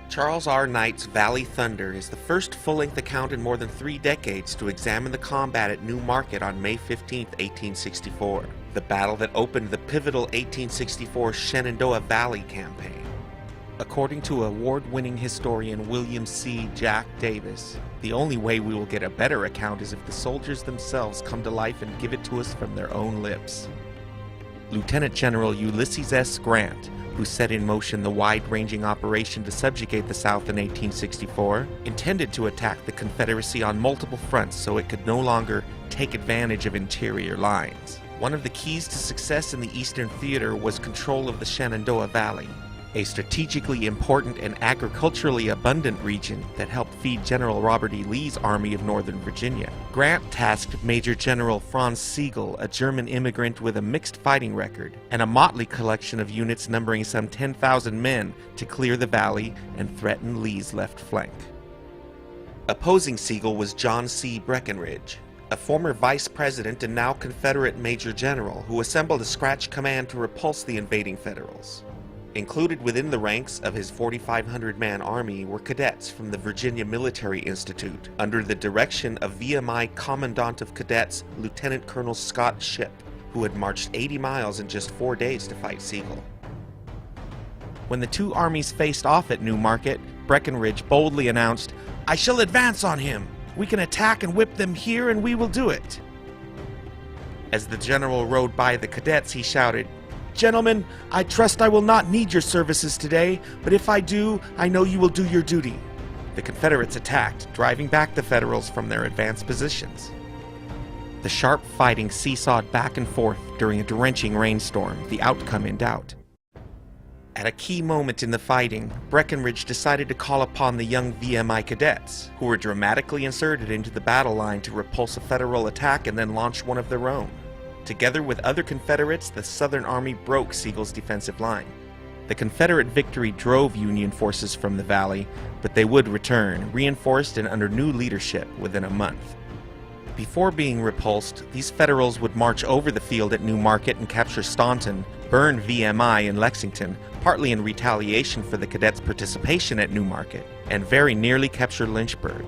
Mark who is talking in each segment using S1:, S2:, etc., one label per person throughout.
S1: Charles R. Knight's Valley Thunder is the first full-length account in more than 3 decades to examine the combat at New Market on May 15, 1864, the battle that opened the pivotal 1864 Shenandoah Valley campaign. According to award-winning historian William C. Jack Davis, the only way we will get a better account is if the soldiers themselves come to life and give it to us from their own lips. Lieutenant General Ulysses S. Grant, who set in motion the wide-ranging operation to subjugate the South in 1864, intended to attack the Confederacy on multiple fronts so it could no longer take advantage of interior lines. One of the keys to success in the Eastern Theater was control of the Shenandoah Valley, a strategically important and agriculturally abundant region that helped feed General Robert E. Lee's Army of Northern Virginia. Grant tasked Major General Franz Sigel, a German immigrant with a mixed fighting record, and a motley collection of units numbering some 10,000 men to clear the valley and threaten Lee's left flank. Opposing Sigel was John C. Breckinridge, a former vice president and now Confederate major general who assembled a scratch command to repulse the invading Federals. Included within the ranks of his 4,500-man army were cadets from the Virginia Military Institute, under the direction of VMI Commandant of Cadets Lieutenant Colonel Scott Shipp, who had marched 80 miles in just 4 days to fight Sigel. When the two armies faced off at New Market, Breckinridge boldly announced, "I shall advance on him. We can attack and whip them here, and we will do it." As the general rode by the cadets, he shouted, "Gentlemen, I trust I will not need your services today, but if I do, I know you will do your duty." The Confederates attacked, driving back the Federals from their advanced positions. The sharp fighting seesawed back and forth during a drenching rainstorm, the outcome in doubt. At a key moment in the fighting, Breckinridge decided to call upon the young VMI cadets, who were dramatically inserted into the battle line to repulse a Federal attack and then launch one of their own. Together with other Confederates, the Southern Army broke Sigel's defensive line. The Confederate victory drove Union forces from the valley, but they would return, reinforced and under new leadership, within a month. Before being repulsed, these Federals would march over the field at New Market and capture Staunton, burn VMI in Lexington, partly in retaliation for the cadets' participation at New Market, and very nearly capture Lynchburg.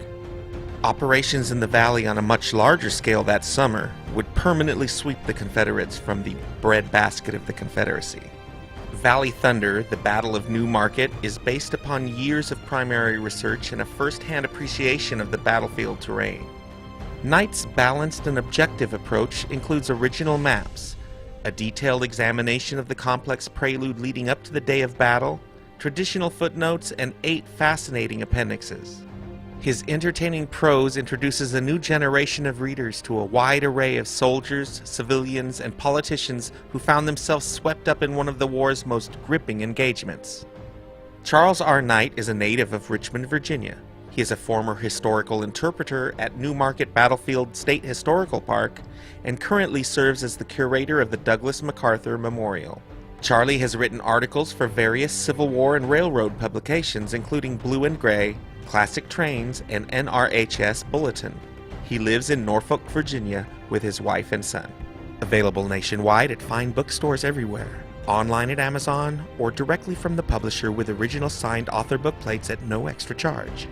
S1: Operations in the valley on a much larger scale that summer would permanently sweep the Confederates from the breadbasket of the Confederacy. Valley Thunder, the Battle of New Market, is based upon years of primary research and a first-hand appreciation of the battlefield terrain. Knight's balanced and objective approach includes original maps, a detailed examination of the complex prelude leading up to the day of battle, traditional footnotes, and 8 fascinating appendixes. His entertaining prose introduces a new generation of readers to a wide array of soldiers, civilians, and politicians who found themselves swept up in one of the war's most gripping engagements. Charles R. Knight is a native of Richmond, Virginia. He is a former historical interpreter at New Market Battlefield State Historical Park and currently serves as the curator of the Douglas MacArthur Memorial. Charlie has written articles for various Civil War and railroad publications, including Blue and Gray, Classic Trains, and NRHS Bulletin. He lives in Norfolk, Virginia, with his wife and son. Available nationwide at fine bookstores everywhere, online at Amazon, or directly from the publisher with original signed author book plates at no extra charge.